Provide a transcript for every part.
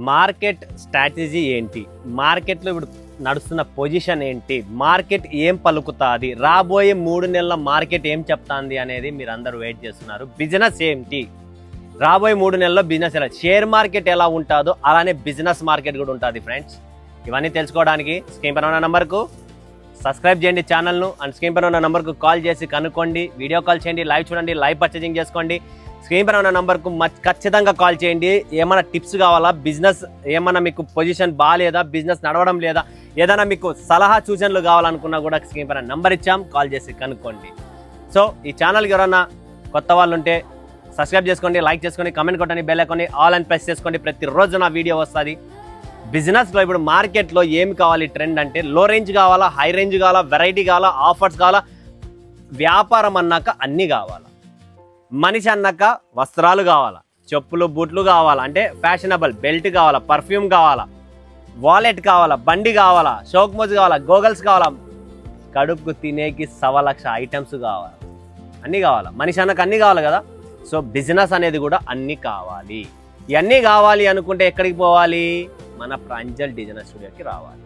Market strategy ఏంటి, మార్కెట్లో ఇప్పుడు నడుస్తున్న పొజిషన్ ఏంటి, మార్కెట్ ఏం పలుకుతుంది, రాబోయే 3 నెలల మార్కెట్ ఏం చెప్తాంది అనేది మీరు అందరూ వెయిట్ చేస్తున్నారు. బిజినెస్ ఏంటి, రాబోయే 3 నెలల్లో బిజినెస్ ఎలా, షేర్ మార్కెట్ ఎలా ఉంటుందో అలానే బిజినెస్ మార్కెట్ కూడా ఉంటుంది ఫ్రెండ్స్. ఇవన్నీ తెలుసుకోవడానికి స్క్రీన్ పైన ఉన్న నంబర్కు సబ్స్క్రైబ్ చేయండి ఛానల్ను, అండ్ స్క్రీన్ పైన ఉన్న నంబర్కు కాల్ చేసి కనుక్కోండి, వీడియో కాల్ చేయండి, లైవ్ చూడండి, లైవ్ పర్చేజింగ్ చేసుకోండి. స్క్రీన్ పైన ఉన్న నంబర్కు ఖచ్చితంగా కాల్ చేయండి. ఏమైనా టిప్స్ కావాలా, బిజినెస్ ఏమైనా మీకు పొజిషన్ బాగాలేదా, బిజినెస్ నడవడం లేదా, ఏదైనా మీకు సలహా సూచనలు కావాలనుకున్నా కూడా స్క్రీన్ పైన నంబర్ ఇచ్చాం, కాల్ చేసి కనుక్కోండి. సో ఈ ఛానల్కి ఎవరైనా కొత్త వాళ్ళు ఉంటే సబ్స్క్రైబ్ చేసుకోండి, లైక్ చేసుకోండి, కామెంట్ కొట్టండి, బెల్ ఐకాన్ని ఆల్ అని ప్రెస్ చేసుకోండి. ప్రతిరోజు నా వీడియో వస్తుంది. బిజినెస్లో ఇప్పుడు మార్కెట్లో ఏమి కావాలి ట్రెండ్ అంటే, లో రేంజ్ కావాలా, హై రేంజ్ కావాలా, వెరైటీ కావాలా, ఆఫర్స్ కావాలా, వ్యాపారం అన్నాక అన్నీ కావాలా, మనిషి అన్నాక వస్త్రాలు కావాలా, చెప్పులు బూట్లు కావాలా, అంటే ఫ్యాషనబుల్ బెల్ట్ కావాలా, పర్ఫ్యూమ్ కావాలా, వాలెట్ కావాలా, బండి కావాలా, షోక్ మోజ్ కావాలా, గోగల్స్ కావాలా, కడుపుకు తినేకి 1,00,000 ఐటమ్స్ కావాలా, అన్నీ కావాలా, మనిషి అన్నాక అన్నీ కావాలి కదా. సో బిజినెస్ అనేది కూడా అన్నీ కావాలి. ఇవన్నీ కావాలి అనుకుంటే ఎక్కడికి పోవాలి, మన ప్రాంజల్ డిజైనర్ స్టూడియోకి రావాలి.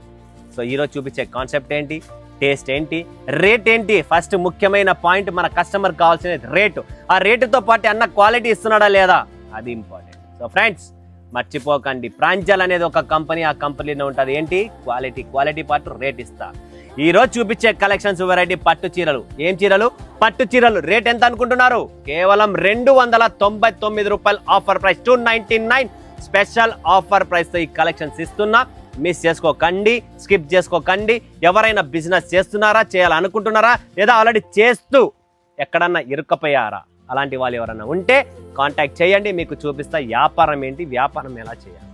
సో ఈరోజు చూపించే కాన్సెప్ట్ ఏంటి, టేస్ట్ ఏంటి, రేట్ ఏంటి, ఫస్ట్ ముఖ్యమైన పాయింట్ మన కస్టమర్ కావాల్సిన రేటు. ఆ రేటుతో పాటు అన్న క్వాలిటీ ఇస్తున్నాడా లేదా, అది ఇంపార్టెంట్. సో ఫ్రెండ్స్ మర్చిపోకండి, ప్రాంజల్ అనేది ఒక కంపెనీ, ఆ కంపెనీలో ఉంటుంది ఏంటి, క్వాలిటీ పాటు రేట్ ఇస్తా. ఈరోజు చూపించే కలెక్షన్స్ వెరైటీ పట్టు చీరలు. ఏం చీరలు, పట్టు చీరలు. రేట్ ఎంత అనుకుంటున్నారు, కేవలం 299 రూపాయలు ఆఫర్ ప్రైస్, 299 స్పెషల్ ఆఫర్ ప్రైస్తో ఈ కలెక్షన్స్ ఇస్తున్నా. మిస్ చేసుకోకండి, స్కిప్ చేసుకోకండి. ఎవరైనా బిజినెస్ చేస్తున్నారా, చేయాలనుకుంటున్నారా, లేదా ఆల్రెడీ చేస్తూ ఎక్కడన్నా ఇరుక్కపోయారా, అలాంటి వాళ్ళు ఎవరైనా ఉంటే కాంటాక్ట్ చేయండి, మీకు చూపిస్తా వ్యాపారం ఏంటి, వ్యాపారం ఎలా చేయాలి.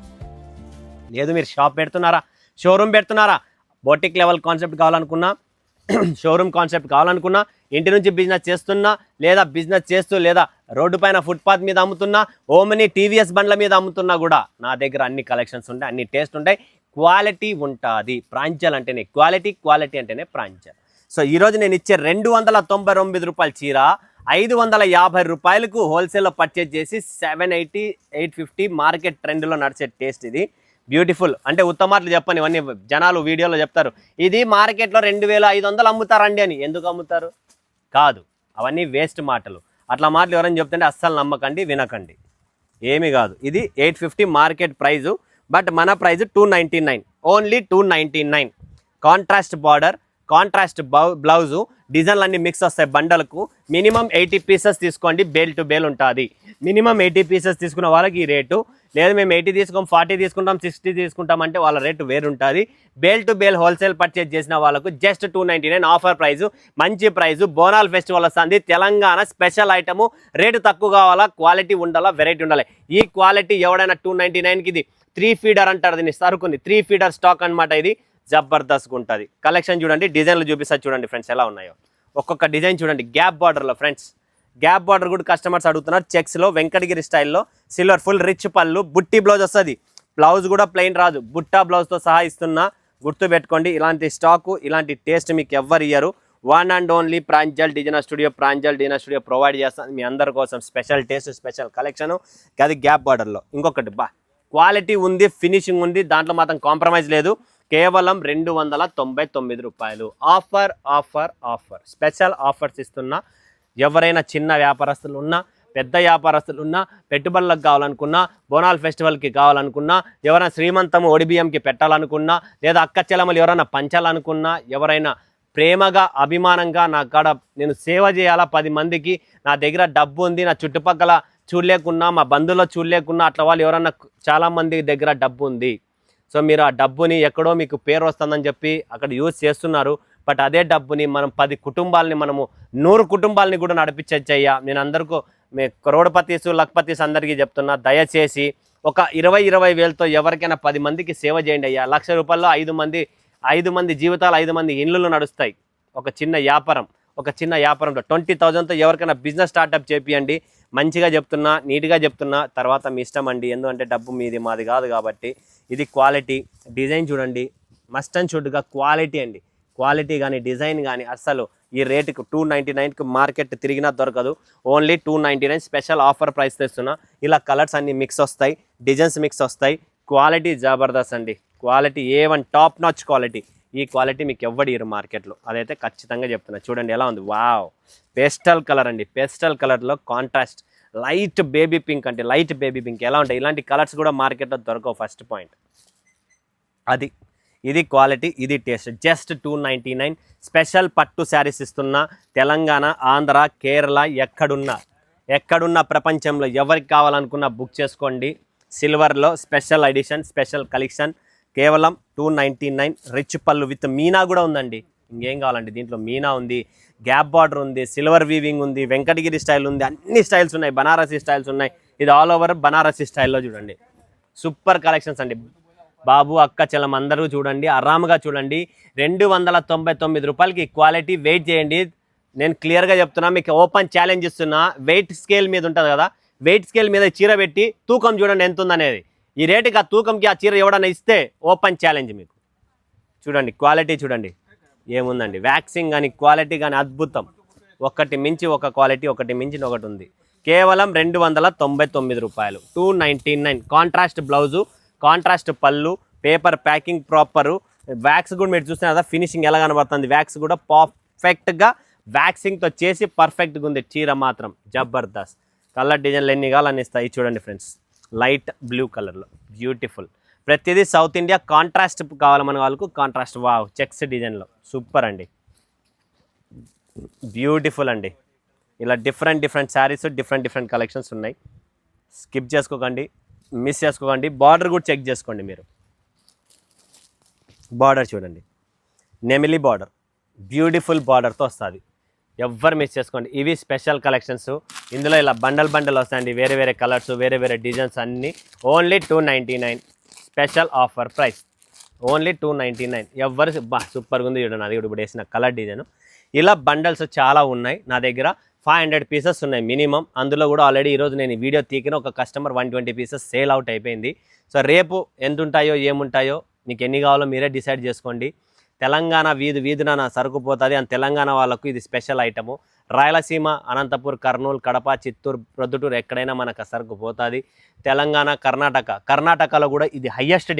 లేదు మీరు షాప్ పెడుతున్నారా, షోరూమ్ పెడుతున్నారా, బోటిక్ లెవెల్ కాన్సెప్ట్ కావాలనుకున్నా, షోరూమ్ కాన్సెప్ట్ కావాలనుకున్నా, ఇంటి నుంచి బిజినెస్ చేస్తున్నా, లేదా బిజినెస్ చేస్తూ లేదా రోడ్డు పైన ఫుట్పాత్ మీద అమ్ముతున్నా, ఓమిని టీవీఎస్ బండ్ల మీద అమ్ముతున్నా కూడా నా దగ్గర అన్ని కలెక్షన్స్ ఉంటాయి, అన్ని టేస్ట్ ఉంటాయి, క్వాలిటీ ఉంటుంది. ప్రాంజల్ అంటేనే క్వాలిటీ అంటేనే ప్రాంజల్. సో ఈరోజు నేను ఇచ్చే 299 రూపాయల చీర 550 రూపాయలకు హోల్సేల్లో పర్చేజ్ చేసి 780, 850 మార్కెట్ ట్రెండ్లో నడిచే టేస్ట్. ఇది బ్యూటిఫుల్ అంటే ఉత్తమార్లు చెప్పని, ఇవన్నీ జనాలు వీడియోలో చెప్తారు, ఇది మార్కెట్లో 2500 అమ్ముతారండి అని. ఎందుకు అమ్ముతారు, కాదు, అవన్నీ వేస్ట్ మాటలు. అట్లా మాటలు ఎవరైనా చెప్తుంటే అస్సలు నమ్మకండి, వినకండి, ఏమీ కాదు. ఇది 850 మార్కెట్ ప్రైజు, బట్ మన price 299, only 299. Contrast border, contrast blouse, డిజైన్లు అన్నీ మిక్స్ వస్తాయి బండలకు. మినిమం 80 పీసెస్ తీసుకోండి, బేల్ టు బేల్ ఉంటుంది. మినిమం 80 పీసెస్ తీసుకున్న వాళ్ళకి ఈ రేటు. లేదు మేము 80 తీసుకోం, 40 తీసుకుంటాం, 60 తీసుకుంటాం అంటే వాళ్ళ రేటు వేరు ఉంటుంది. Bale to bale wholesale purchase చేసిన వాళ్ళకు జస్ట్ 299 ఆఫర్ ప్రైజు, మంచి ప్రైజు. బోనాల్ ఫెస్టివల్ వస్తుంది, తెలంగాణ స్పెషల్ ఐటము. రేటు తక్కువ కావాలా, క్వాలిటీ ఉండాలా, వెరైటీ ఉండాలి. ఈ క్వాలిటీ ఎవడైనా 299కి, ఇది 3 ఫీడర్ అంటారు దీన్ని, సరుకుంది 3 ఫీడర్ స్టాక్ అనమాట. ఇది జబర్దస్త్గా ఉంటుంది. కలెక్షన్ చూడండి, డిజైన్లు చూపిస్తారు చూడండి ఫ్రెండ్స్ ఎలా ఉన్నాయో. ఒక్కొక్క డిజైన్ చూడండి, గ్యాప్ బార్డర్లో ఫ్రెండ్స్, గ్యాప్ బార్డర్ కూడా కస్టమర్స్ అడుగుతున్నారు. చెక్స్లో వెంకటగిరి స్టైల్లో సిల్వర్ ఫుల్ రిచ్ పళ్ళు, బుట్టి బ్లౌజ్ వస్తుంది. బ్లౌజ్ కూడా ప్లెయిన్ రాదు, బుట్టా బ్లౌజ్తో సహా ఇస్తున్నా, గుర్తుపెట్టుకోండి. ఇలాంటి స్టాకు, ఇలాంటి టేస్ట్ మీకు ఎవ్వరు ఇయ్యరు. One and only Pranjal designer studio provide చేస్తాను మీ అందరి కోసం. Special taste, special collection. అది గ్యాప్ బార్డర్లో. ఇంకొకటి క్వాలిటీ ఉంది, ఫినిషింగ్ ఉంది, దాంట్లో మాత్రం కాంప్రమైజ్ లేదు. కేవలం 299 రూపాయలు ఆఫర్ స్పెషల్ ఆఫర్స్ ఇస్తున్నా. ఎవరైనా చిన్న వ్యాపారస్తులు ఉన్నా, పెద్ద వ్యాపారస్తులు ఉన్నా, పెట్టుబడులకు కావాలనుకున్నా, బోనాల్ ఫెస్టివల్కి కావాలనుకున్నా, ఎవరైనా శ్రీమంతము ఒడిబియ్యంకి పెట్టాలనుకున్నా, లేదా అక్క చెల్లెమ్మలు ఎవరైనా పంచాలనుకున్నా, ఎవరైనా ప్రేమగా అభిమానంగా నా కాడ నేను సేవ చేయాలా 10 మందికి, నా దగ్గర డబ్బు ఉంది, నా చుట్టుపక్కల చూడలేకున్నా, మా బంధువుల్లో చూడలేకున్నా, అట్లా వాళ్ళు ఎవరన్నా చాలామంది దగ్గర డబ్బు ఉంది. సో మీరు ఆ డబ్బుని ఎక్కడో మీకు పేరు వస్తుందని చెప్పి అక్కడ యూజ్ చేస్తున్నారు. బట్ అదే డబ్బుని మనం 10 కుటుంబాలని, మనము 100 కుటుంబాలని కూడా నడిపించయ్యా. నేను అందరికీ మీ కరోడ్పతీస్, లఖపతీస్ అందరికీ చెప్తున్నా, దయచేసి ఒక 20 వేలతో ఎవరికైనా 10 మందికి సేవ చేయండి అయ్యా. 1,00,000 రూపాయల్లో 5 మంది జీవితాలు, 5 మంది ఇళ్ళు నడుస్తాయి. ఒక చిన్న వ్యాపారంలో 20,000తో ఎవరికైనా బిజినెస్ స్టార్ట్అప్ చేపియండి. మంచిగా చెప్తున్నా, నీట్గా చెప్తున్నా, తర్వాత మీ ఇష్టం అండి, ఎందుకంటే డబ్బు మీది మాది కాదు కాబట్టి. ఇది క్వాలిటీ. డిజైన్ చూడండి, మస్ట్ అండ్ షుడ్గా క్వాలిటీ అండి. క్వాలిటీ కానీ డిజైన్ కానీ అస్సలు ఈ రేటుకు 299కి మార్కెట్ తిరిగినా దొరకదు. ఓన్లీ 299 స్పెషల్ ఆఫర్ ప్రైస్ తెస్తున్నా. ఇలా కలర్స్ అన్ని మిక్స్ వస్తాయి, డిజైన్స్ మిక్స్ వస్తాయి, క్వాలిటీ జబర్దస్త్ అండి. Quality A1 top notch quality. ఈ క్వాలిటీ మీకు ఎవ్వడు ఇరు మార్కెట్లో, అదైతే ఖచ్చితంగా చెప్తున్నా. చూడండి ఎలా ఉంది, వావ్. పేస్టల్ కలర్ అండి, పేస్టల్ కలర్లో కాంట్రాస్ట్ లైట్ బేబీ పింక్, అంటే లైట్ బేబీ పింక్ ఎలా ఉంటాయి, ఇలాంటి కలర్స్ కూడా మార్కెట్లో దొరకవు. ఫస్ట్ పాయింట్ అది. ఇది క్వాలిటీ, ఇది టేస్ట్. జస్ట్ 299. స్పెషల్ పట్టు శారీస్ ఇస్తున్నా. తెలంగాణ, ఆంధ్ర, కేరళ, ఎక్కడున్నా ప్రపంచంలో ఎవరికి కావాలనుకున్నా బుక్ చేసుకోండి. సిల్వర్లో స్పెషల్ ఎడిషన్, స్పెషల్ కలెక్షన్, కేవలం 299. రిచ్ పళ్ళు విత్ మీనా కూడా ఉందండి. ఇంకేం కావాలండి, దీంట్లో మీనా ఉంది, గ్యాప్ బార్డర్ ఉంది, సిల్వర్ వీవింగ్ ఉంది, వెంకటగిరి స్టైల్ ఉంది, అన్ని స్టైల్స్ ఉన్నాయి, బనారసీ స్టైల్స్ ఉన్నాయి. ఇది ఆల్ ఓవర్ బనారసీ స్టైల్లో చూడండి. సూపర్ కలెక్షన్స్ అండి. బాబు అక్క చెల్లం అందరూ చూడండి, ఆరాముగా చూడండి. 299 రూపాయలకి క్వాలిటీ. వెయిట్ చేయండి, నేను క్లియర్గా చెప్తున్నా, మీకు ఓపెన్ ఛాలెంజ్ ఇస్తున్నా. వెయిట్ స్కేల్ మీద ఉంటుంది కదా, వెయిట్ స్కేల్ మీద చీర పెట్టి తూకం చూడండి ఎంత ఉందనేది. ఈ రేటుకి ఆ తూకంకి ఆ చీర ఎవడన్నా ఇస్తే ఓపెన్ ఛాలెంజ్ మీకు. చూడండి క్వాలిటీ, చూడండి ఏముందండి. వ్యాక్సింగ్ కానీ క్వాలిటీ కానీ అద్భుతం. ఒకటి మించి ఒక క్వాలిటీ, ఒకటి మించి ఒకటి ఉంది. కేవలం 299 రూపాయలు. 299. కాంట్రాస్ట్ బ్లౌజు, కాంట్రాస్ట్ పళ్ళు, పేపర్ ప్యాకింగ్ ప్రాపరు. వ్యాక్స్ కూడా మీరు చూస్తున్నారు కదా, ఫినిషింగ్ ఎలా కనబడుతుంది. వ్యాక్స్ కూడా పర్ఫెక్ట్గా వ్యాక్సింగ్తో చేసి పర్ఫెక్ట్గా ఉంది. చీర మాత్రం జబర్దస్త్. కలర్ డిజైన్లు ఎన్ని కావాలని ఇస్తాయి. చూడండి ఫ్రెండ్స్, లైట్ బ్లూ కలర్లో బ్యూటిఫుల్. ప్రతిదీ సౌత్ ఇండియా కాంట్రాస్ట్ కావాలి మన వాళ్ళకు. కాంట్రాస్ట్ వావ్, చెక్స్ డిజైన్లో సూపర్ అండి, బ్యూటిఫుల్ అండి. ఇలా డిఫరెంట్ శారీస్, డిఫరెంట్ కలెక్షన్స్ ఉన్నాయి. స్కిప్ చేసుకోకండి, మిస్ చేసుకోకండి. బార్డర్ కూడా చెక్ చేసుకోండి మీరు. బార్డర్ చూడండి, నెమిలి బార్డర్, బ్యూటిఫుల్ బార్డర్తో వస్తుంది. ఎవ్వరు మిస్ చేసుకోండి. ఇవి స్పెషల్ కలెక్షన్స్. ఇందులో ఇలా బండల్ వస్తాయండి, వేరే కలర్స్, వేరే డిజైన్స్ అన్నీ. Only 299. Special offer price only 299. ఎవ్వరు సూపర్గా ఉంది చూడండి. అది కూడా ఇప్పుడు వేసిన కలర్ డిజైన్. ఇలా బండల్స్ చాలా ఉన్నాయి నా దగ్గర. 500 పీసెస్ ఉన్నాయి మినిమం. అందులో కూడా ఆల్రెడీ ఈరోజు నేను వీడియో తీకిన ఒక కస్టమర్ 120 పీసెస్ సేల్ అవుట్ అయిపోయింది. సో రేపు ఎంత ఉంటాయో ఏముంటాయో మీకు ఎన్ని కావాలో మీరే డిసైడ్ చేసుకోండి. తెలంగాణ వీధిన నా సరుకు పోతుంది అని తెలంగాణ వాళ్ళకు ఇది స్పెషల్ ఐటము. రాయలసీమ, అనంతపూర్, కర్నూలు, కడప, చిత్తూరు, ప్రొద్దుటూరు ఎక్కడైనా మనకు సరుకు పోతుంది. తెలంగాణ, కర్ణాటకలో కూడా ఇది హయ్యెస్ట్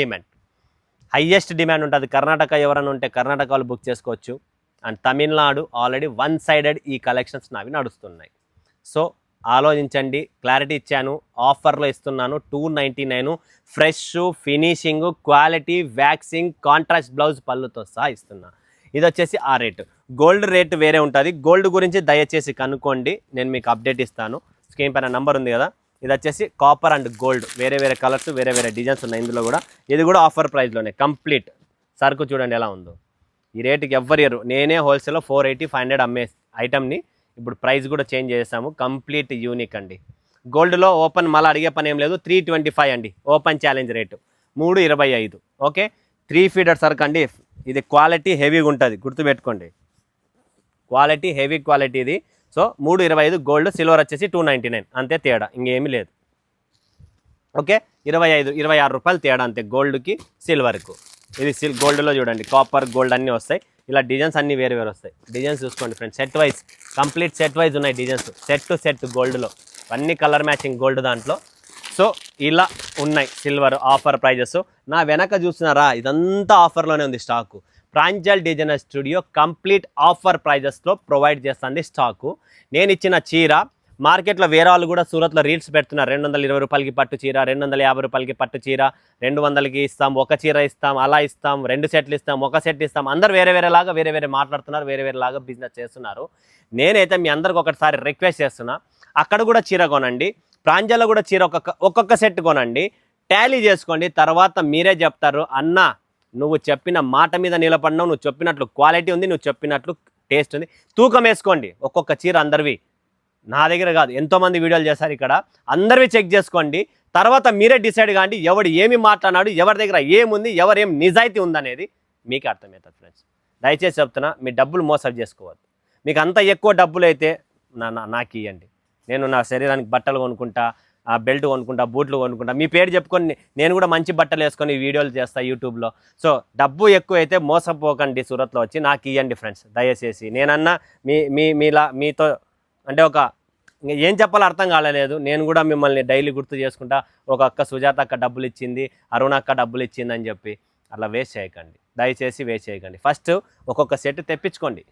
డిమాండ్ ఉంటుంది. కర్ణాటక ఎవరైనా ఉంటే కర్ణాటక వాళ్ళు బుక్ చేసుకోవచ్చు. అండ్ తమిళనాడు ఆల్రెడీ 1 సైడెడ్ ఈ కలెక్షన్స్ నావి నడుస్తున్నాయి. సో ఆలోచించండి. క్లారిటీ ఇచ్చాను, ఆఫర్లో ఇస్తున్నాను. 299. Fresh, finishing, quality, waxing, contrast blouse పళ్ళుతో సహా ఇస్తున్నా. ఇది వచ్చేసి ఆ రేటు. గోల్డ్ రేటు వేరే ఉంటుంది. గోల్డ్ గురించి దయచేసి కనుక్కోండి, నేను మీకు అప్డేట్ ఇస్తాను. స్క్రీన్ పైన నంబర్ ఉంది కదా. ఇది వచ్చేసి కాపర్ అండ్ గోల్డ్, వేరే కలర్స్, వేరే డిజైన్స్ ఉన్నాయి ఇందులో కూడా. ఇది కూడా ఆఫర్ ప్రైస్లోనే కంప్లీట్. సరుకు చూడండి ఎలా ఉందో. ఈ రేటుకి ఎవ్వరు ఇయ్యరు. నేనే హోల్సేల్లో 480-500 అమ్మే ఐటమ్ని ఇప్పుడు ప్రైస్ కూడా చేంజ్ చేసాము. కంప్లీట్ యూనిక్ అండి. గోల్డ్లో ఓపెన్ మళ్ళీ అడిగే పని ఏం లేదు. 325 అండి open challenge rate. 325. Okay, 3 feeder సరుకు అండి. ఇది క్వాలిటీ హెవీగా ఉంటుంది, గుర్తుపెట్టుకోండి. క్వాలిటీ హెవీ క్వాలిటీ ఇది. సో 325 గోల్డ్, సిల్వర్ వచ్చేసి 299 అంతే తేడా, ఇంకేమీ లేదు. ఓకే, 26 రూపాయలు తేడా అంతే గోల్డ్కి సిల్వర్కు. ఇది గోల్డ్లో చూడండి, కాపర్ గోల్డ్ అన్నీ వస్తాయి. ఇలా డిజైన్స్ అన్నీ వేరే వస్తాయి. డిజైన్స్ చూసుకోండి friends, set wise, complete set wise ఉన్నాయి డిజైన్స్. సెట్ గోల్డ్లో అన్ని కలర్ మ్యాచింగ్ గోల్డ్ దాంట్లో. సో ఇలా ఉన్నాయి సిల్వర్ ఆఫర్ ప్రైజెస్. నా వెనక చూస్తున్నారా, ఇదంతా ఆఫర్లోనే ఉంది stock. Pranjal designer studio complete offer ప్రైజెస్లో ప్రొవైడ్ చేస్తుంది స్టాకు. నేను ఇచ్చిన చీర మార్కెట్లో వేరే వాళ్ళు కూడా సూరత్లో రీల్స్ పెడుతున్నారు. 220 రూపాయలకి పట్టు చీర, 250 రూపాయలకి పట్టు చీర, 200కి ఇస్తాం, ఒక చీర ఇస్తాం, అలా ఇస్తాం, 2 సెట్లు ఇస్తాం, ఒక సెట్ ఇస్తాం. అందరు వేరేలాగా వేరే మాట్లాడుతున్నారు, వేరేలాగా బిజినెస్ చేస్తున్నారు. నేనైతే మీ అందరికి ఒకసారి రిక్వెస్ట్ చేస్తున్నా, అక్కడ కూడా చీర కొనండి, ప్రాంజల్లో కూడా చీర ఒక్కొక్క సెట్ కొనండి, టాలీ చేసుకోండి. తర్వాత మీరే చెప్తారు, అన్న నువ్వు చెప్పిన మాట మీద నిలబడినావు, నువ్వు చెప్పినట్లు క్వాలిటీ ఉంది, నువ్వు చెప్పినట్లు టేస్ట్ ఉంది. తూకం వేసుకోండి ఒక్కొక్క చీర అందరివి, నా దగ్గర కాదు, ఎంతోమంది వీడియోలు చేస్తారు ఇక్కడ, అందరివి చెక్ చేసుకోండి. తర్వాత మీరే డిసైడ్ కాండి ఎవడు ఏమి మాట్లాడినాడు, ఎవరి దగ్గర ఏముంది, ఎవరేం నిజాయితీ ఉందనేది మీకే అర్థమవుతుంది ఫ్రెండ్స్. దయచేసి చెప్తున్నా, మీ డబ్బులు మోసం చేసుకోవద్దు. మీకు అంత ఎక్కువ డబ్బులు అయితే నాకు ఇవ్వండి, నేను నా శరీరానికి బట్టలు కొనుక్కుంటా, బెల్ట్ కొనుక్కుంటా, బూట్లు కొనుక్కుంటా, మీ పేరు చెప్పుకొని నేను కూడా మంచి బట్టలు వేసుకొని వీడియోలు చేస్తా యూట్యూబ్లో. సో డబ్బు ఎక్కువ అయితే మోసపోకండి, సూరత్లో వచ్చి నాకు ఇవ్వండి ఫ్రెండ్స్ దయచేసి. నేనన్నా మీలా మీతో అంటే ఒక ఇంకా ఏం చెప్పాలో అర్థం కాలేదు. నేను కూడా మిమ్మల్ని డైలీ గుర్తు చేసుకుంటా, ఒక అక్క సుజాత అక్క డబ్బులు ఇచ్చింది, అరుణ అక్క డబ్బులు ఇచ్చింది అని చెప్పి అట్లా వేస్ట్ చేయకండి, దయచేసి వేస్ట్ చేయకండి. ఫస్ట్ ఒక్కొక్క సెట్ తెప్పించుకోండి,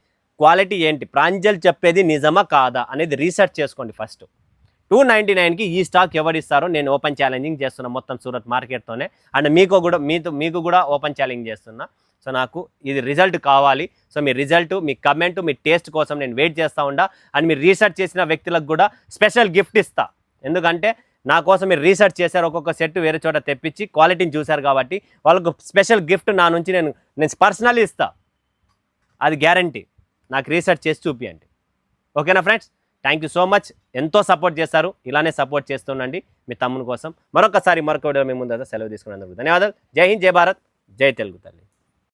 క్వాలిటీ ఏంటి, ప్రాంజల్ చెప్పేది నిజమా కాదా అనేది రీసెర్చ్ చేసుకోండి. ఫస్ట్ 299కి ఈ స్టాక్ ఎవరిస్తారో నేను ఓపెన్ ఛాలెంజింగ్ చేస్తున్నా మొత్తం సూరత్ మార్కెట్తోనే. అండ్ మీకు కూడా ఓపెన్ ఛాలెంజ్ చేస్తున్నా. సో నాకు ఇది రిజల్ట్ కావాలి. సో మీ రిజల్ట్, మీ కమెంట్, మీ టేస్ట్ కోసం నేను వెయిట్ చేస్తూ ఉండా. అండ్ మీరు రీసెర్చ్ చేసిన వ్యక్తులకు కూడా స్పెషల్ గిఫ్ట్ ఇస్తా. ఎందుకంటే నా కోసం మీరు రీసెర్చ్ చేశారు, ఒక్కొక్క సెట్ వేరే చోట తెప్పించి క్వాలిటీని చూశారు కాబట్టి వాళ్ళకు స్పెషల్ గిఫ్ట్ నా నుంచి నేను పర్సనల్లీ ఇస్తా. అది గ్యారంటీ. నాకు రీసెర్చ్ చేసి చూపియండి. ఓకేనా friends? Thank you so much. ఎంతో సపోర్ట్ చేస్తారు, ఇలానే సపోర్ట్ చేస్తుండండి మీ తమ్ముని కోసం. మరొక వీడియో మీ ముందు సెలవు తీసుకున్నందుకు ధన్యవాదాలు. జై హింద్, జై భారత్, జై తెలుగు తల్లి.